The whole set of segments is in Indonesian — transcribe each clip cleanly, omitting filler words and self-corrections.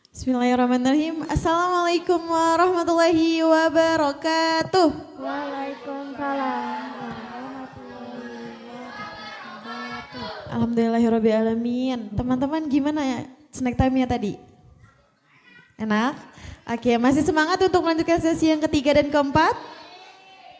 Bismillahirrahmanirrahim. Assalamualaikum warahmatullahi wabarakatuh. Waalaikumsalam warahmatullahi wabarakatuh. Alhamdulillahirrabbilalamin. Teman-teman gimana ya snack time-nya tadi? Enak? Oke, masih semangat untuk melanjutkan sesi yang ketiga dan keempat?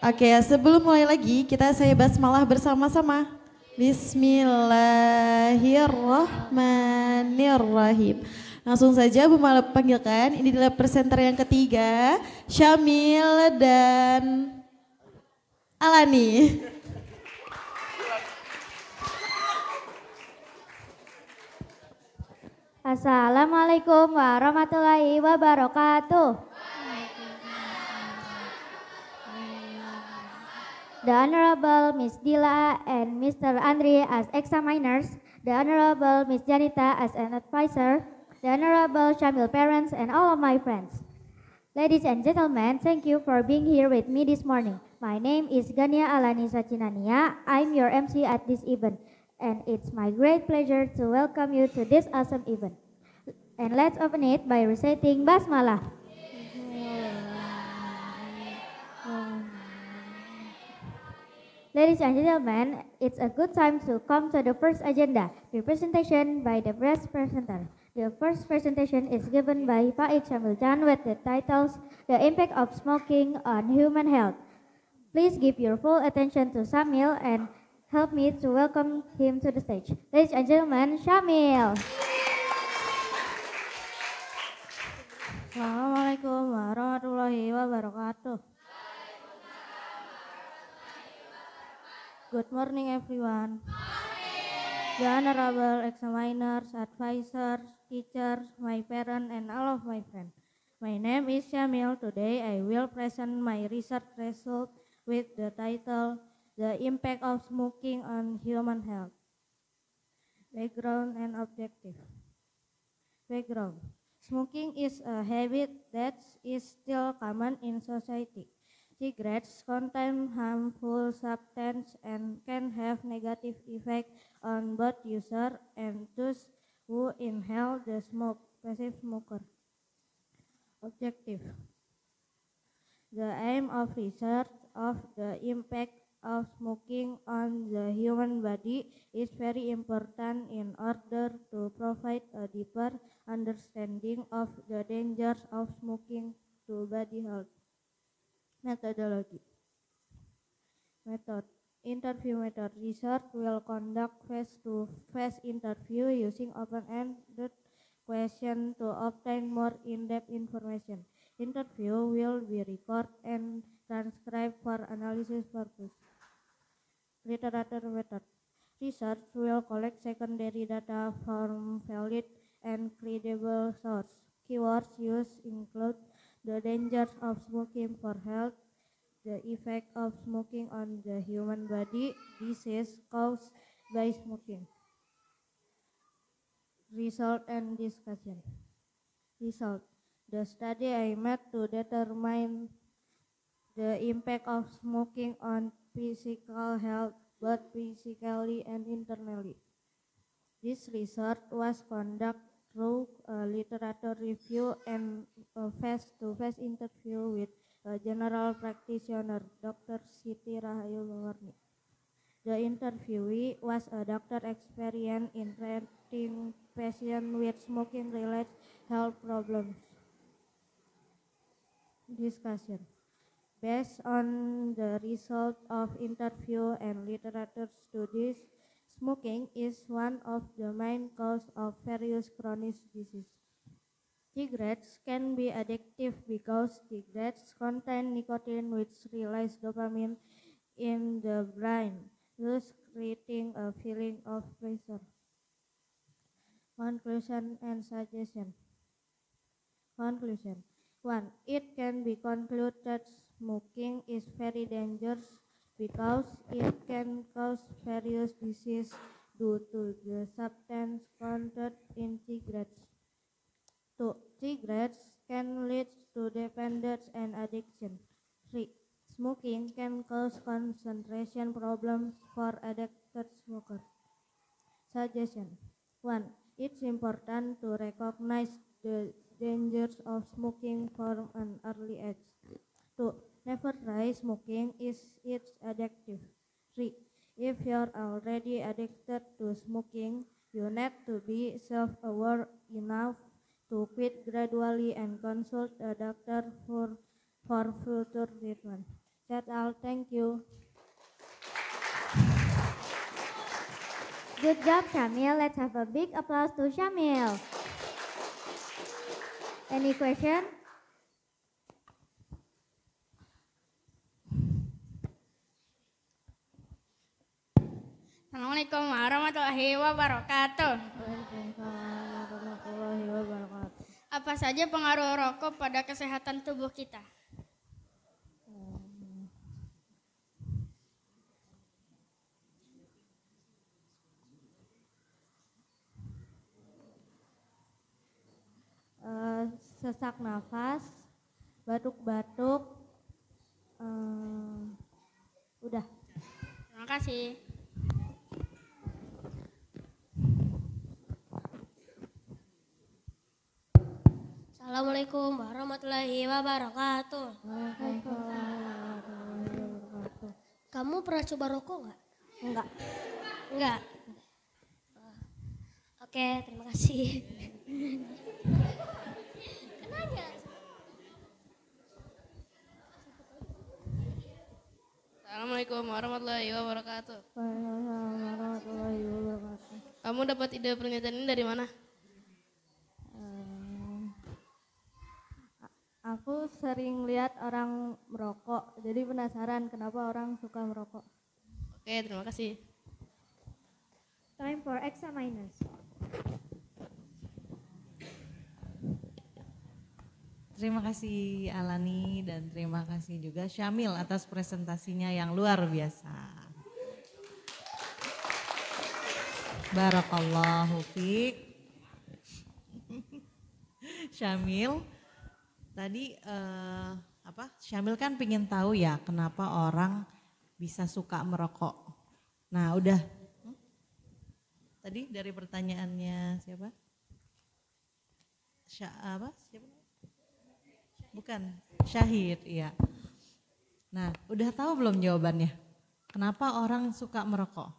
Oke, sebelum mulai lagi saya basmalah bersama-sama. Bismillahirrahmanirrahim. Langsung saja Bu Mala panggilkan, ini adalah presenter yang ketiga, Syamil dan Alani. Assalamualaikum warahmatullahi wabarakatuh. The Honorable Miss Dila and Mr. Andre as examiners, the Honorable Miss Janita as an advisor, the Honorable Shamil parents and all of my friends. Ladies and gentlemen, thank you for being here with me this morning. My name is Gania Alani Sachinania. I'm your MC at this event, and it's my great pleasure to welcome you to this awesome event. And let's open it by reciting Basmalah. Ladies and gentlemen, it's a good time to come to the first agenda, the presentation by the guest presenter. The first presentation is given by Pak Syamil Jan with the titles, The Impact of Smoking on Human Health. Please give your full attention to Syamil and help me to welcome him to the stage. Ladies and gentlemen, Syamil. Assalamualaikum warahmatullahi wabarakatuh. Good morning everyone. The honorable examiners, advisors, teachers, my parents and all of my friends. My name is Syamil. Today I will present my research result with the title The Impact of Smoking on Human Health. Background and objective. Background. Smoking is a habit that is still common in society. Cigarettes contain harmful substances and can have negative effect on both user and those who inhale the smoke, passive smoker. Objective. The aim of research of the impact of smoking on the human body is very important in order to provide a deeper understanding of the dangers of smoking to body health. Methodology. Method. Interview method. Research will conduct face-to-face interview using open-ended question to obtain more in-depth information. Interview will be recorded and transcribed for analysis purpose. Literature method. Research will collect secondary data from valid and credible sources. Keywords used include the dangers of smoking for health, the effect of smoking on the human body, disease caused by smoking. Result and discussion. Result. The study I made to determine the impact of smoking on physical health, both physically and internally. This research was conducted through a literature review and a face-to-face interview with a general practitioner, Dr. Siti Rahayu Bawarni. The interviewee was a doctor experienced in treating patients with smoking-related health problems. Discussion. Based on the result of interview and literature studies, smoking is one of the main causes of various chronic diseases. Cigarettes can be addictive because cigarettes contain nicotine which releases dopamine in the brain, thus creating a feeling of pleasure. Conclusion and suggestion. Conclusion. 1. It can be concluded that smoking is very dangerous because it can cause various diseases due to the substance content in cigarettes. 2. Cigarettes can lead to dependence and addiction. 3. Smoking can cause concentration problems for addicted smokers. Suggestion. 1. It's important to recognize the dangers of smoking from an early age. 2. Never try smoking is it's addictive. 3. If you're already addicted to smoking, you need to be self-aware enough to quit gradually and consult a doctor for future treatment. That's all. Thank you. Good job, Syamil. Let's have a big applause to Syamil. Any question? Assalamualaikum warahmatullahi wabarakatuh. Waalaikumsalam warahmatullahi wabarakatuh. Apa saja pengaruh rokok pada kesehatan tubuh kita? Sesak nafas, batuk-batuk, udah. Terima kasih. Assalamualaikum warahmatullahi wabarakatuh. Kamu pernah coba rokok nggak? Enggak. Enggak. Oke, terima kasih. Kenanya? Assalamualaikum warahmatullahi wabarakatuh. Waalaikumsalam warahmatullahi wabarakatuh. Kamu dapat ide pernyataan ini dari mana? Aku sering lihat orang merokok, jadi penasaran kenapa orang suka merokok. Oke, terima kasih. Time for examiners. Terima kasih Alani dan terima kasih juga Syamil atas presentasinya yang luar biasa. Barakallahu fiik. Syamil, tadi Syamil kan pingin tahu ya kenapa orang bisa suka merokok. Nah udah, tadi dari pertanyaannya siapa? Siapa? Bukan, Syahid, iya. Nah, udah tahu belum jawabannya? Kenapa orang suka merokok?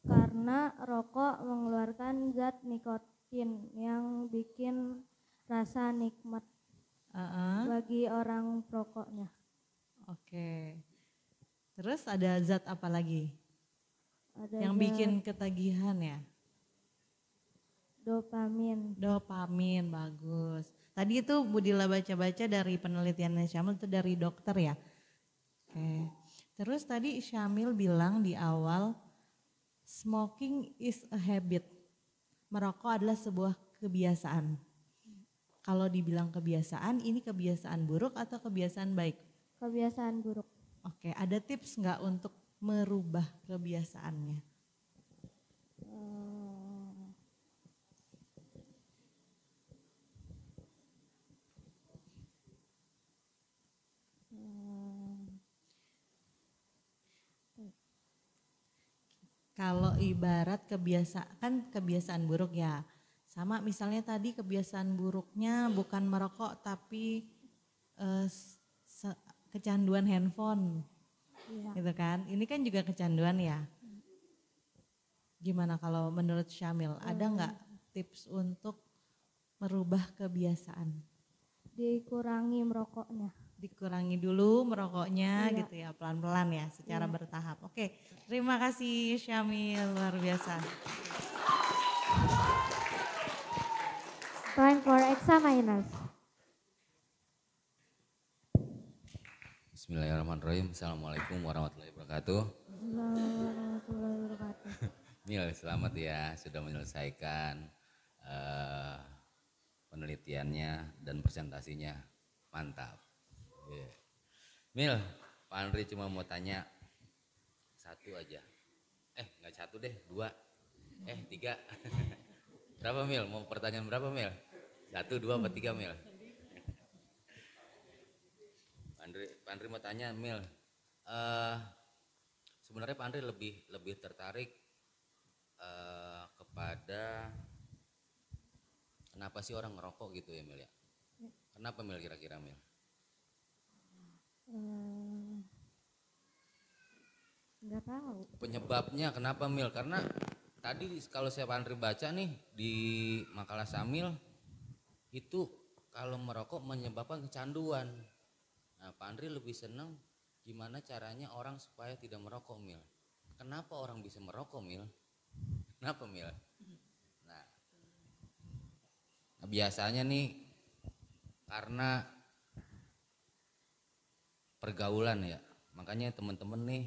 Karena rokok mengeluarkan zat nikotin yang bikin rasa nikmat bagi orang perokoknya. Oke. Terus ada zat apa lagi? Ada yang bikin ketagihan ya? Dopamin. Dopamin, bagus. Tadi itu Budila baca-baca dari penelitiannya Syamil itu dari dokter ya. Oke. Terus tadi Syamil bilang di awal smoking is a habit. Merokok adalah sebuah kebiasaan. Kalau dibilang kebiasaan, ini kebiasaan buruk atau kebiasaan baik? Kebiasaan buruk. Oke, ada tips nggak untuk merubah kebiasaannya? Kalau ibarat kebiasaan buruk ya, sama misalnya tadi kebiasaan buruknya bukan merokok tapi kecanduan handphone, gitu kan? Ini kan juga kecanduan ya. Gimana kalau menurut Syamil, ada nggak tips untuk merubah kebiasaan? Dikurangi merokoknya. Dikurangi dulu merokoknya gitu ya, pelan-pelan ya, secara bertahap. Oke, terima kasih Syamil, luar biasa. Time for examiners. Bismillahirrahmanirrahim. Assalamualaikum warahmatullahi wabarakatuh. Warahmatullahi wabarakatuh. Mil, selamat ya sudah menyelesaikan penelitiannya dan presentasinya. Mantap. Yeah. Mil, Pak Andri cuma mau tanya satu aja. Nggak satu deh, 2. 3. Berapa Mil? Mau pertanyaan berapa Mil? 1, 2, apa 3 Mil? Pak Andri mau tanya Mil. Sebenarnya Pak Andri lebih tertarik kepada kenapa sih orang ngerokok gitu ya Mil ya? Kenapa Mil kira-kira Mil? Nggak tahu. Penyebabnya kenapa Mil? Karena tadi kalau saya Pak Andri baca nih di makalah Syamil itu kalau merokok menyebabkan kecanduan. Nah Pak Andri lebih senang gimana caranya orang supaya tidak merokok Mil. Kenapa orang bisa merokok Mil? Kenapa Mil? Nah biasanya nih karena pergaulan ya. Makanya teman-teman nih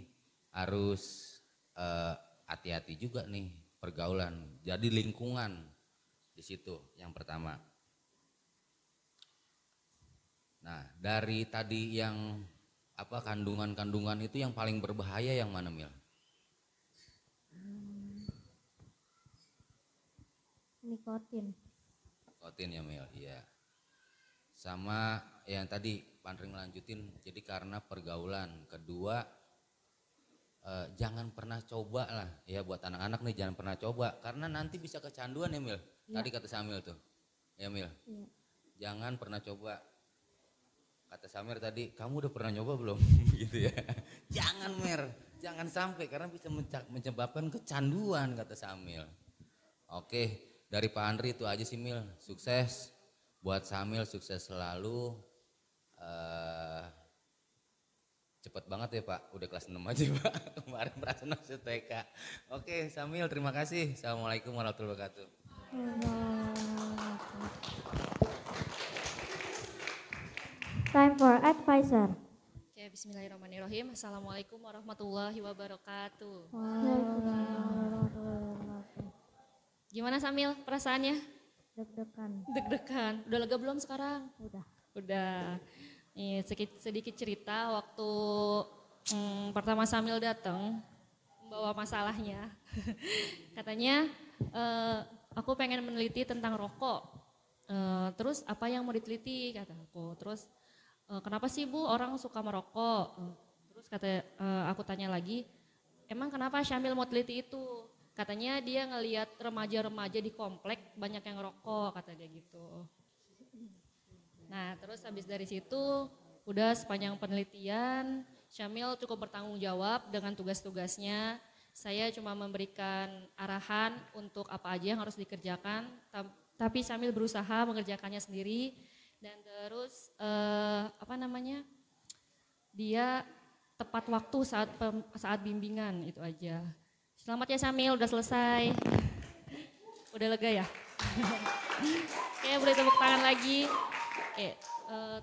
harus hati-hati juga nih pergaulan. Jadi lingkungan di situ yang pertama. Nah dari tadi yang apa kandungan-kandungan itu yang paling berbahaya yang mana Mil? Nikotin. Nikotin ya Mil, iya. Sama yang tadi Pak Andri ngelanjutin, jadi karena pergaulan. Kedua, jangan pernah coba lah ya buat anak-anak nih, jangan pernah coba karena nanti bisa kecanduan ya Mil. Ya. Tadi kata Samil tuh, ya Mil. Ya. Jangan pernah coba. Kata Samir tadi, kamu udah pernah nyoba belum? Gitu ya. Jangan Mir, jangan sampai karena bisa menyebabkan kecanduan kata Samil. Oke, dari Pak Andri itu aja sih Mil. Sukses buat Samil, sukses selalu. Cepet banget ya Pak, udah kelas 6 aja Pak. Kemarin perasaan masih TK. Oke, Samil terima kasih. Assalamualaikum warahmatullahi wabarakatuh. Time for advisor. Oke, bismillahirrahmanirrahim. Assalamualaikum warahmatullahi wabarakatuh. Gimana Samil perasaannya? Deg-degan. Deg-degan. Udah lega belum sekarang? Udah. Nih, sedikit cerita waktu pertama Samil datang membawa masalahnya. Katanya aku pengen meneliti tentang rokok. Terus apa yang mau diteliti kata aku. Terus kenapa sih Bu orang suka merokok? Terus aku tanya lagi, emang kenapa Syamil mau teliti itu? Katanya dia ngelihat remaja-remaja di komplek banyak yang ngerokok, kata dia gitu. Nah terus habis dari situ udah sepanjang penelitian Syamil cukup bertanggung jawab dengan tugas-tugasnya. Saya cuma memberikan arahan untuk apa aja yang harus dikerjakan, tapi Syamil berusaha mengerjakannya sendiri. Dan terus dia tepat waktu saat bimbingan itu aja. Selamat ya Syamil, udah selesai. Udah lega ya? Oke, boleh tepuk tangan lagi. Oke,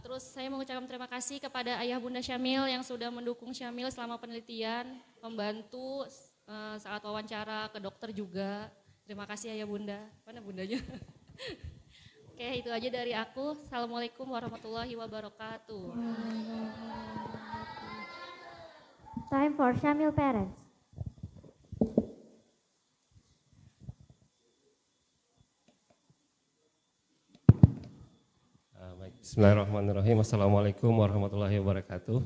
terus saya mengucapkan terima kasih kepada ayah bunda Syamil yang sudah mendukung Syamil selama penelitian, membantu saat wawancara ke dokter juga. Terima kasih ayah bunda. Mana bundanya? Oke, itu aja dari aku. Assalamualaikum warahmatullahi wabarakatuh. Time for Syamil parents. Bismillahirrahmanirrahim. Assalamualaikum warahmatullahi wabarakatuh.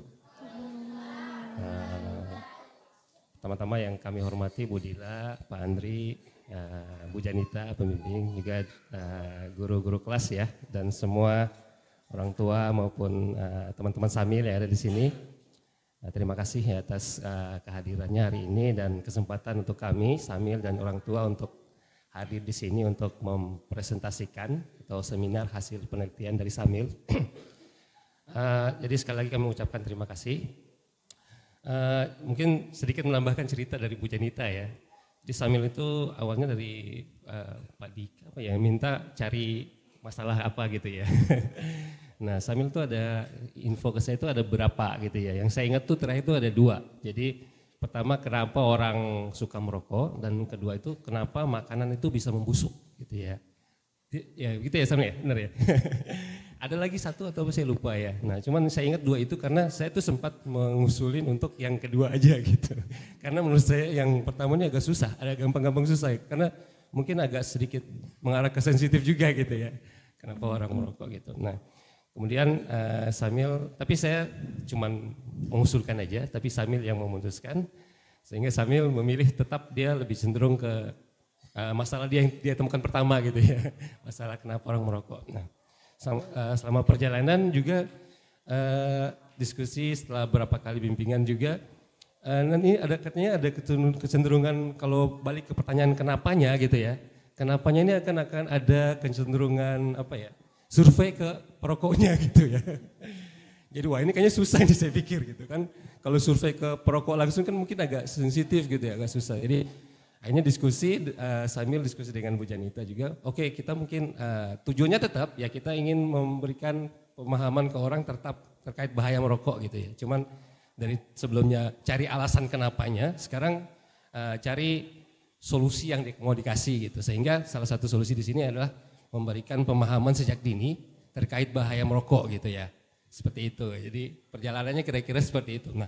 Teman-teman yang kami hormati, Bu Dila, Pak Andri, Bu Janita, pembimbing, juga guru-guru kelas ya, dan semua orang tua maupun teman-teman Syamil yang ada di sini. Terima kasih ya atas kehadirannya hari ini dan kesempatan untuk kami Syamil dan orang tua untuk hadir di sini untuk mempresentasikan atau seminar hasil penelitian dari Syamil. Jadi sekali lagi kami mengucapkan terima kasih. Mungkin sedikit menambahkan cerita dari Bu Janita ya. Di Syamil itu awalnya dari Pak Dika minta cari masalah apa gitu ya. Nah Syamil itu ada info ke saya itu ada berapa gitu ya. Yang saya ingat tuh terakhir itu ada 2. Jadi pertama kenapa orang suka merokok dan kedua itu kenapa makanan itu bisa membusuk gitu ya. Ya gitu ya Syamil ya, benar ya. Ada lagi satu atau saya lupa ya. Nah cuman saya ingat 2 itu karena saya tuh sempat mengusulin untuk yang kedua aja gitu. Karena menurut saya yang pertama ini agak susah, ada gampang-gampang susah. Karena mungkin agak sedikit mengarah ke sensitif juga gitu ya. Kenapa orang merokok gitu. Nah kemudian Syamil, tapi saya cuman mengusulkan aja, tapi Syamil yang memutuskan. Sehingga Syamil memilih tetap dia lebih cenderung ke masalah dia yang dia temukan pertama gitu ya, masalah kenapa orang merokok. Nah, selama perjalanan juga diskusi setelah beberapa kali bimbingan juga, nanti katanya ada kecenderungan kalau balik ke pertanyaan kenapanya gitu ya, kenapanya ini akan ada kecenderungan apa ya, survei ke perokoknya gitu ya. Jadi wah ini kayaknya susah nih saya pikir gitu kan. Kalau survei ke perokok langsung kan mungkin agak sensitif gitu ya, agak susah. Jadi akhirnya diskusi, sambil diskusi dengan Bu Janita juga. Oke, kita mungkin tujuannya tetap ya kita ingin memberikan pemahaman ke orang terkait bahaya merokok gitu ya. Cuman dari sebelumnya cari alasan kenapanya, sekarang cari solusi yang mau dikasih gitu. Sehingga salah satu solusi di sini adalah memberikan pemahaman sejak dini terkait bahaya merokok gitu ya. Seperti itu. Jadi perjalanannya kira-kira seperti itu. Nah,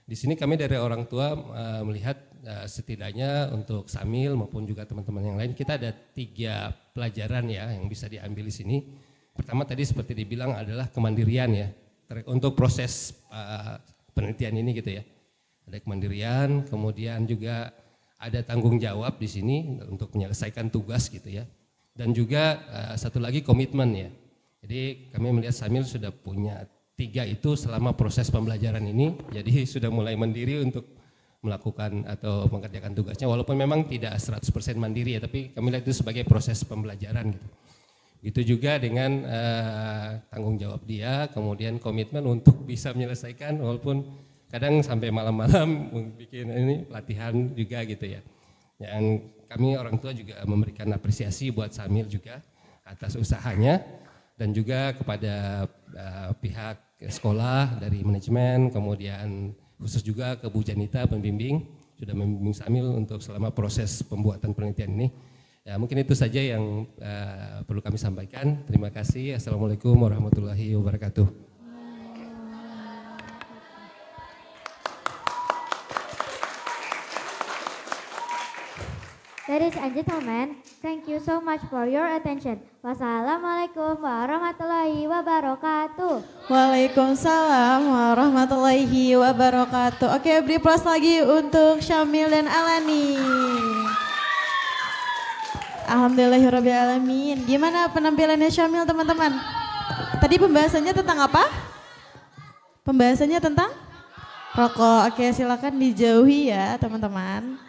di sini kami dari orang tua melihat setidaknya untuk Samil maupun juga teman-teman yang lain kita ada 3 pelajaran ya yang bisa diambil di sini. Pertama tadi seperti dibilang adalah kemandirian ya. Untuk proses penelitian ini gitu ya. Ada kemandirian, kemudian juga ada tanggung jawab di sini untuk menyelesaikan tugas gitu ya. Dan juga satu lagi komitmen ya. Jadi kami melihat Samil sudah punya 3 itu selama proses pembelajaran ini. Jadi sudah mulai mandiri untuk melakukan atau mengerjakan tugasnya. Walaupun memang tidak 100% mandiri ya, tapi kami lihat itu sebagai proses pembelajaran gitu. Itu juga dengan tanggung jawab dia, kemudian komitmen untuk bisa menyelesaikan walaupun kadang sampai malam-malam bikin ini latihan juga gitu ya. Yang kami orang tua juga memberikan apresiasi buat Samil juga atas usahanya dan juga kepada pihak sekolah dari manajemen, kemudian khusus juga ke Bu Janita pembimbing sudah membimbing Samil untuk selama proses pembuatan penelitian ini. Ya, mungkin itu saja yang perlu kami sampaikan. Terima kasih. Assalamualaikum warahmatullahi wabarakatuh. Ladies and gentlemen, thank you so much for your attention. Wassalamualaikum warahmatullahi wabarakatuh. Waalaikumsalam warahmatullahi wabarakatuh. Oke, beri applause lagi untuk Syamil dan Alani. Alhamdulillahirrahmanirrahim. Gimana penampilannya Syamil teman-teman? Tadi pembahasannya tentang apa? Pembahasannya tentang rokok. Oke, silakan dijauhi ya teman-teman.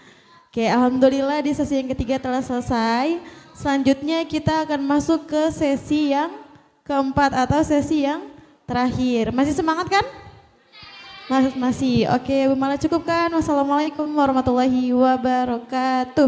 Oke, alhamdulillah di sesi yang ketiga telah selesai. Selanjutnya kita akan masuk ke sesi yang keempat atau sesi yang terakhir. Masih semangat kan? Masih. Oke, Bu Mala cukupkan. Wassalamualaikum warahmatullahi wabarakatuh.